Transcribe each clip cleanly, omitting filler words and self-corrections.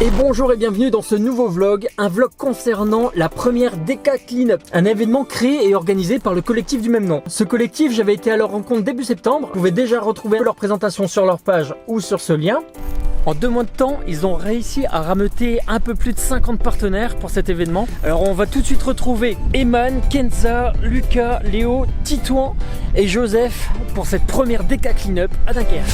Et bonjour et bienvenue dans ce nouveau vlog, un vlog concernant la première DK Cleanup, un événement créé et organisé par le collectif du même nom. Ce collectif, j'avais été à leur rencontre début septembre, vous pouvez déjà retrouver leur présentation sur leur page ou sur ce lien. En 2 mois de temps, ils ont réussi à rameuter un peu plus de 50 partenaires pour cet événement. Alors on va tout de suite retrouver Eman, Kenza, Lucas, Léo, Titouan et Joseph pour cette première DK Cleanup à Dunkerque.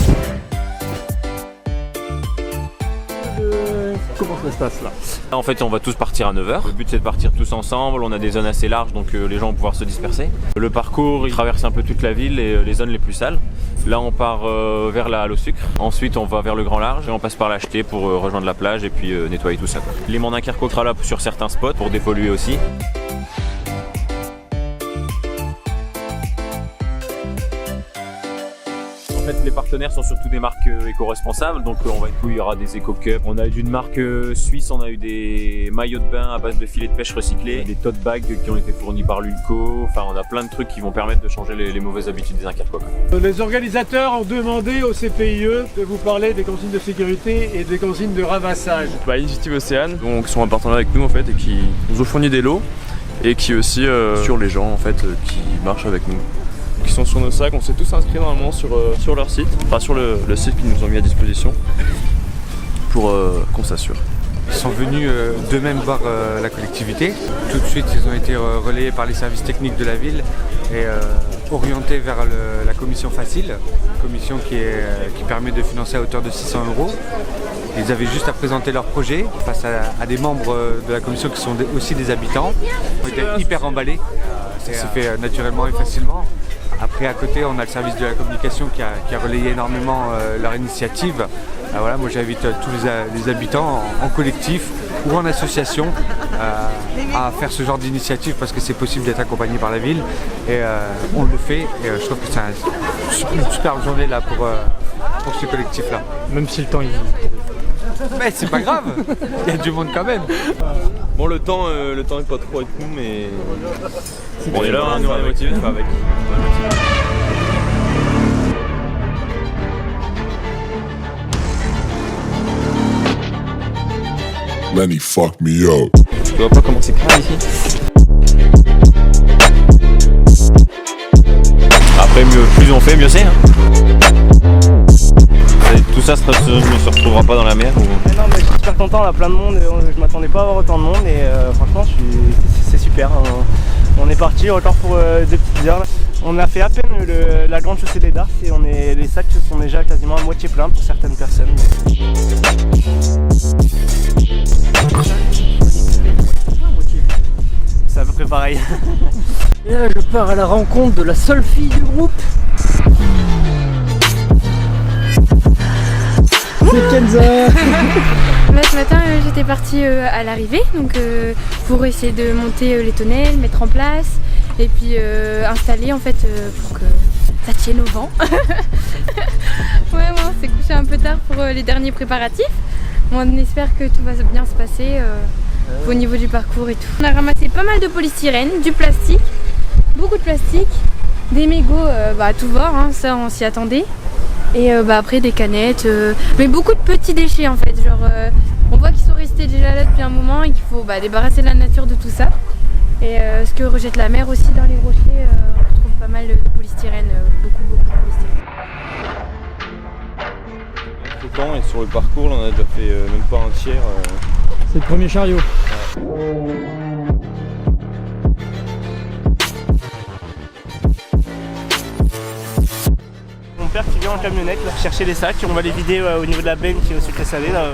Comment ça se passe là? En fait, on va tous partir à 9 h. Le but c'est de partir tous ensemble. On a des zones assez larges donc les gens vont pouvoir se disperser. Le parcours il traverse un peu toute la ville et les zones les plus sales. Là on part vers la halle au sucre. Ensuite on va vers le grand large et on passe par l'Acheté pour rejoindre la plage et puis nettoyer tout ça. Léman Dunkerque sera là sur certains spots pour dépolluer aussi. En fait, les partenaires sont surtout des marques éco-responsables, donc il y aura des éco-cups. On a eu d'une marque suisse, on a eu des maillots de bain à base de filets de pêche recyclés, des tote bags qui ont été fournis par l'Ulco. Enfin, on a plein de trucs qui vont permettre de changer les mauvaises habitudes des Dunkerquois. Les organisateurs ont demandé au CPIE de vous parler des consignes de sécurité et des consignes de ramassage. Initiative Océane, donc sont un partenaire avec nous en fait et qui nous ont fourni des lots et qui aussi sur les gens en fait qui marchent avec nous. Qui sont sur nos sacs, on s'est tous inscrits normalement sur leur site, enfin sur le site qu'ils nous ont mis à disposition pour qu'on s'assure. Ils sont venus d'eux-mêmes voir la collectivité. Tout de suite, ils ont été relayés par les services techniques de la ville et orientés vers la commission facile, commission qui permet de financer à hauteur de 600 €. Ils avaient juste à présenter leur projet face à des membres de la commission qui sont aussi des habitants. Ils ont été hyper emballés, ça s'est fait naturellement et facilement. Après, à côté, on a le service de la communication qui a relayé énormément leur initiative. Voilà, moi, j'invite tous les habitants en collectif ou en association à faire ce genre d'initiative parce que c'est possible d'être accompagné par la ville. Et on le fait. Et je trouve que c'est une superbe journée là pour ce collectif-là. Même si le temps est... Mais c'est pas grave, il y a du monde quand même. Bon, le temps est pas trop avec nous, mais on est là, on est motivé, on va avec. Lenny fuck me up. Tu vois pas comment c'est calme ici? Après, plus on fait, mieux c'est. Tout ça ne se retrouvera pas dans la mer ou... Non mais je suis super content, on a plein de monde, je m'attendais pas à avoir autant de monde et franchement c'est super. On est parti encore pour 2 petites heures. On a fait à peine la grande chaussée des Darts et les sacs sont déjà quasiment à moitié pleins pour certaines personnes. C'est à peu près pareil. Et là je pars à la rencontre de la seule fille du groupe. C'est Kenza. Ce matin j'étais partie à l'arrivée donc pour essayer de monter les tonnelles, mettre en place et puis installer en fait pour que ça tienne au vent. Ouais, on s'est couché un peu tard pour les derniers préparatifs. On espère que tout va bien se passer au niveau du parcours et tout. On a ramassé pas mal de polystyrène, du plastique, beaucoup de plastique, des mégots à tout voir, hein, ça on s'y attendait. Et après des canettes, mais beaucoup de petits déchets en fait, genre on voit qu'ils sont restés déjà là depuis un moment et qu'il faut débarrasser la nature de tout ça. Et ce que rejette la mer aussi dans les rochers, on retrouve pas mal de polystyrène, beaucoup de polystyrène. Au temps et sur le parcours, là, on a déjà fait même pas un tiers. C'est le premier chariot. Ouais. Mon père qui vient en camionnette là, chercher les sacs, on va les vider au niveau de la benne qui est au sucré salé là.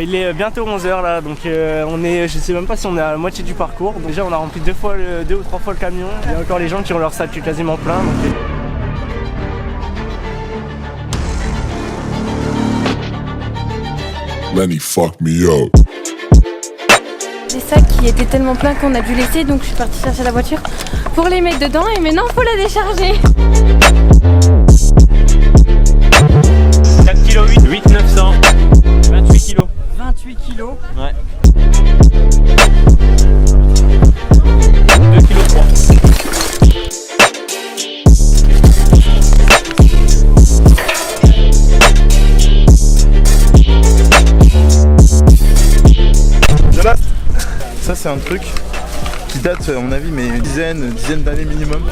Il est bientôt 11 h là, donc je sais même pas si on est à la moitié du parcours. Donc, déjà on a rempli 2 ou 3 fois le camion. Il y a encore les gens qui ont leur sac quasiment plein. Donc... Lenny fuck me up. Des sacs qui étaient tellement pleins qu'on a dû laisser, donc je suis partie chercher la voiture pour les mettre dedans et maintenant il faut la décharger. 4 kg 8 900. 28 kg. 28 kilos. Ouais. truc qui date à mon avis mais une dizaine d'années minimum.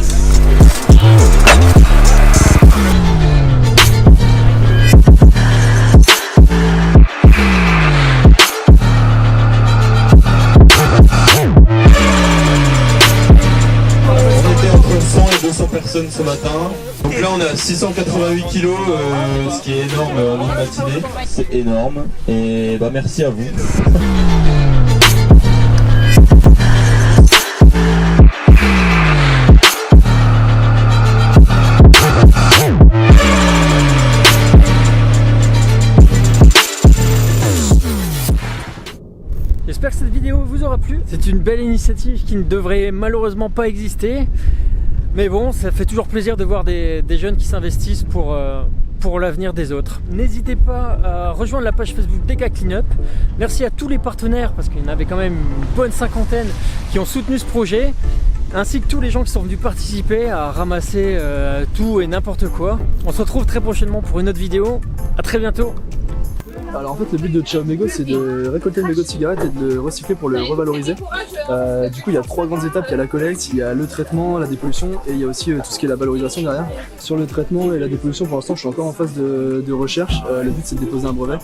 Entre 100 et 200 personnes ce matin. Donc là on est à 688 kg, ce qui est énorme en une matinée. C'est énorme et bah merci à vous. J'espère que cette vidéo vous aura plu. C'est une belle initiative qui ne devrait malheureusement pas exister. Mais bon, ça fait toujours plaisir de voir des jeunes qui s'investissent pour l'avenir des autres. N'hésitez pas à rejoindre la page Facebook DK Cleanup. Merci à tous les partenaires, parce qu'il y en avait quand même une bonne cinquantaine qui ont soutenu ce projet, ainsi que tous les gens qui sont venus participer à ramasser tout et n'importe quoi. On se retrouve très prochainement pour une autre vidéo. À très bientôt. Alors en fait le but de Ciao Mégot c'est de récolter le mégot de cigarette et de le recycler pour le revaloriser. Du coup il y a 3 grandes étapes, il y a la collecte, il y a le traitement, la dépollution et il y a aussi tout ce qui est la valorisation derrière. Sur le traitement et la dépollution pour l'instant je suis encore en phase de recherche. Le but c'est de déposer un brevet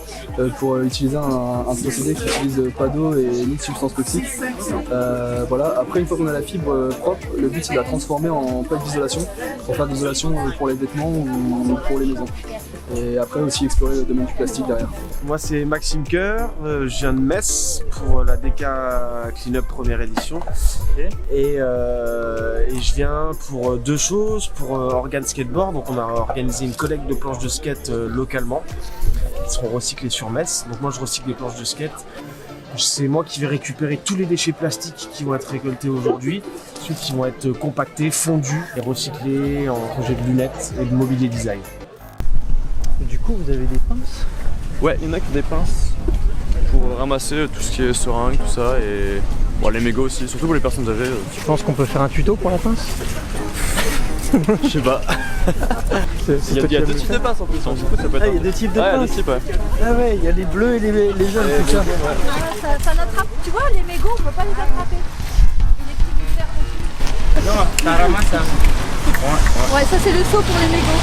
pour utiliser un procédé qui n'utilise pas d'eau et ni de substances toxiques. Voilà. Après une fois qu'on a la fibre propre, le but c'est de la transformer en plaque d'isolation pour faire de l'isolation pour les vêtements ou pour les maisons. Et après aussi explorer le domaine du plastique derrière. Moi c'est Maxime Coeur, je viens de Metz pour la DK Cleanup première édition. Et je viens pour 2 choses, pour Organ Skateboard, donc on a organisé une collecte de planches de skate localement qui seront recyclées sur Metz. Donc moi je recycle des planches de skate. C'est moi qui vais récupérer tous les déchets plastiques qui vont être récoltés aujourd'hui, ceux qui vont être compactés, fondus et recyclés en projet de lunettes et de mobilier design. Du coup vous avez des pinces? Ouais, il y en a qui ont des pinces pour ramasser tout ce qui est seringue, tout ça, et bon, les mégots aussi, surtout pour les personnes âgées. Tu penses qu'on peut faire un tuto pour la pince? Je sais pas. Il y a 2 types de pinces en plus, ça peut être. Ah, il y a 2 types de pinces. Ouais, 2 types, ouais. Ah ouais, il y a les bleus et les jaunes, tout ça. Voilà, ça n'attrape. Tu vois, les mégots, on peut pas les attraper. Et les petits bouffers. Non, ça ramasse ça. Ouais, ça c'est le seau pour les mégots.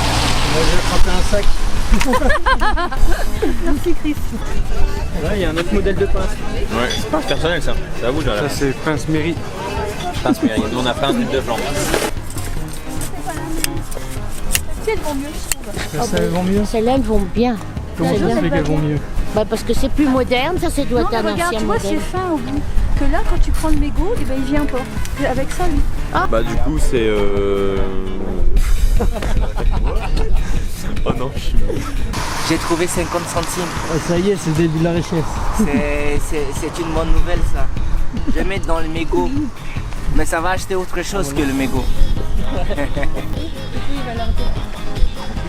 Moi je vais attraper un sac. Merci Chris. Là il y a un autre modèle de pince. Ouais, c'est pince personnel ça. C'est à vous déjà. Ça c'est Pince Mairie. Pince Mairie. Nous on a pince de flanc. Si elles vont mieux, je trouve. Ça elles vont mieux. Celles-là elles vont bien. Comment ça se fait qu'elles vont mieux? Bah parce que c'est plus moderne, ça doit être un regarde, ancien tu vois, modèle. c'est fin au bout. Que là, quand tu prends le mégot, et ben il vient pas. Et avec ça, lui. Ah. Bah du coup c'est Oh non, je suis... J'ai trouvé 50 centimes. Oh, ça y est, c'est le début de la richesse. C'est une bonne nouvelle ça. Je vais mettre dans le mégot. Mais ça va acheter autre chose que le mégot.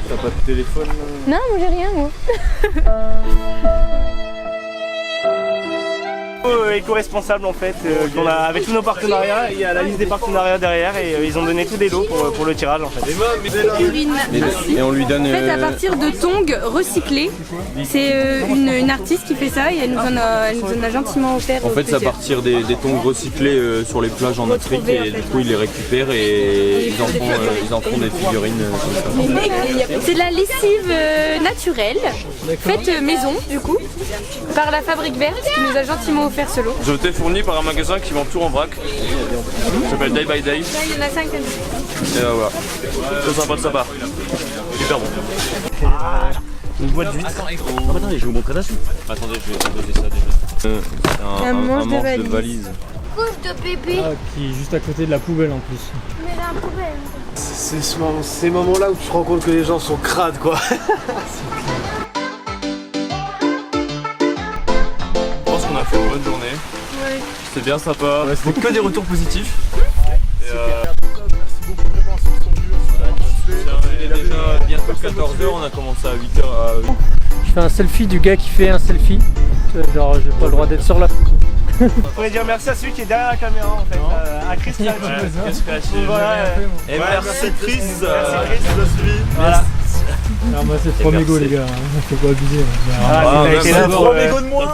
T'as pas de téléphone? Non, moi j'ai rien moi. Éco-responsable en fait, qu'on a avec tous nos partenariats, il y a la liste des partenariats derrière et ils ont donné tous des lots pour le tirage en fait. Et on lui donne. En fait, à partir de tongs recyclés, c'est une artiste qui fait ça et elle nous en a gentiment offert. En fait, c'est à plusieurs. partir des tongs recyclés sur les plages en Afrique et du coup ils les récupèrent et ils en font des figurines comme ça. C'est de la lessive naturelle, faite maison du coup, par la Fabrique Verte qui nous a gentiment offert ce lot. Je t'ai fourni par un magasin qui vend tout en vrac. Ça s'appelle Day by Day. Là, il y en a 5. Et voilà. C'est sympa de sa part. Super bon. Une boîte d'huîtres. Oh, attendez, je vais vous montrer la suite. Attendez, je vais poser ça déjà. C'est un manche de valise. Couche de bébé. Ah, qui est juste à côté de la poubelle en plus. Mais la poubelle. C'est ces moments-là où tu te rends compte que les gens sont crades quoi. Je pense qu'on a fait une bonne journée. Ouais. C'était bien sympa. C'était que des retours positifs. Et il est déjà bientôt 14h, on a commencé à 8h. Je fais un selfie du gars qui fait un selfie. Genre j'ai pas le droit d'être sur la photo. Je voudrais dire merci à celui qui est derrière la caméra en fait, à Chris Creative. Voilà. Et merci Chris. Merci Chris. Voilà. Alors moi c'est 3 mégots les gars, faut pas abuser. Ah, t'as été là pour 3 mégots de moins.